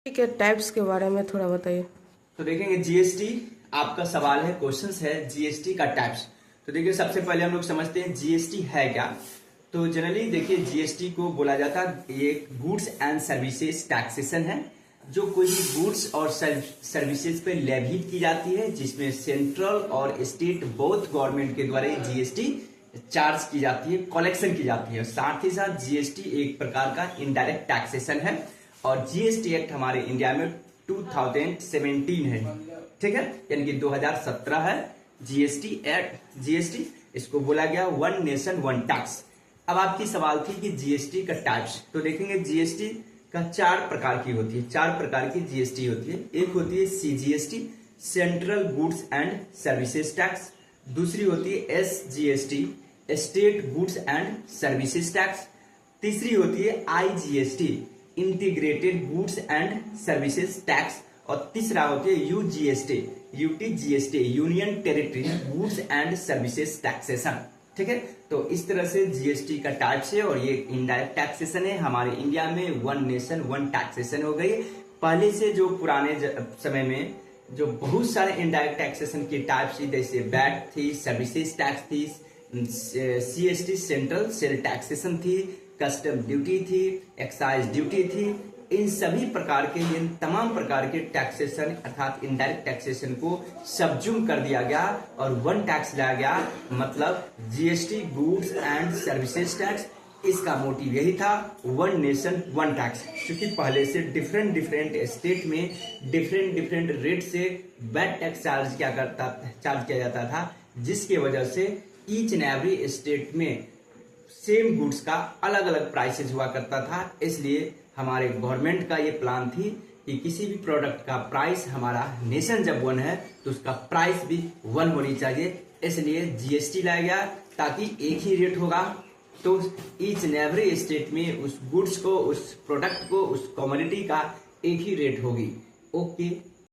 के टाइप्स के बारे में थोड़ा बताइए। तो देखेंगे जीएसटी, आपका सवाल है, क्वेश्चंस है जीएसटी का टाइप्स। तो देखिए सबसे पहले हम लोग समझते हैं जीएसटी है क्या। तो जनरली देखिए जीएसटी को बोला जाता है ये गुड्स एंड सर्विसेज टैक्सेशन है, जो कोई भी गुड्स और सर्विसेज पे लेविट की जाती है, जिसमें सेंट्रल और स्टेट बोथ गवर्नमेंट के द्वारा जीएसटी चार्ज की जाती है, कलेक्शन की जाती है। साथ ही साथ जीएसटी एक प्रकार का इनडायरेक्ट टैक्सेशन है और जीएसटी एक्ट हमारे इंडिया में 2017 है, ठीक है, यानी कि 2017 है जीएसटी एक्ट। जीएसटी इसको बोला गया वन नेशन वन टैक्स। अब आपकी सवाल थी कि जीएसटी का टाइप्स, तो देखेंगे जीएसटी का 4 प्रकार की होती है, 4 प्रकार की जीएसटी होती है। एक होती है CGST, central goods and services tax. दूसरी होती है SGST, state goods and services tax. तीसरी होती है IGST, integrated goods and services tax. और तीसरा होती है यूजीएसटी, UTGST, union territory goods and services taxation, ठीक है। तो इस तरह से जीएसटी का टाइप्स है और ये इनडायरेक्ट टैक्सेशन है। हमारे इंडिया में वन नेशन वन टैक्सेशन हो गई। पहले से जो पुराने समय में जो बहुत सारे इनडायरेक्ट टैक्सेशन की टाइप्स थी, जैसे वैट थी, सर्विसेज टैक्स थी, सीएसटी सेंट्रल सेल टैक्सेशन थी, कस्टम ड्यूटी थी, एक्साइज ड्यूटी थी, इन सभी प्रकार के, इन तमाम प्रकार के टैक्सेशन अर्थात इनडायरेक्ट टैक्सेशन को सबज्यूम कर दिया गया और वन टैक्स लाया गया, मतलब GST goods and services tax. इसका मोटिव यही था, वन नेशन वन टैक्स, क्योंकि पहले से डिफरेंट स्टेट में डिफरेंट रेट से वैट टैक्स चार्ज किया जाता था, जिसके वजह से ईच एंड एवरी स्टेट में सेम गुड्स का अलग अलग प्राइसेस हुआ करता था। इसलिए हमारे गवर्नमेंट का ये प्लान थी कि किसी भी प्रोडक्ट का प्राइस, हमारा नेशन जब वन है तो उसका प्राइस भी वन होनी चाहिए। इसलिए जीएसटी लाया गया ताकि एक ही रेट होगा, तो ईच एंड एवरी स्टेट में उस गुड्स को, उस प्रोडक्ट को, उस कमोडिटी का एक ही रेट होगी। ओके।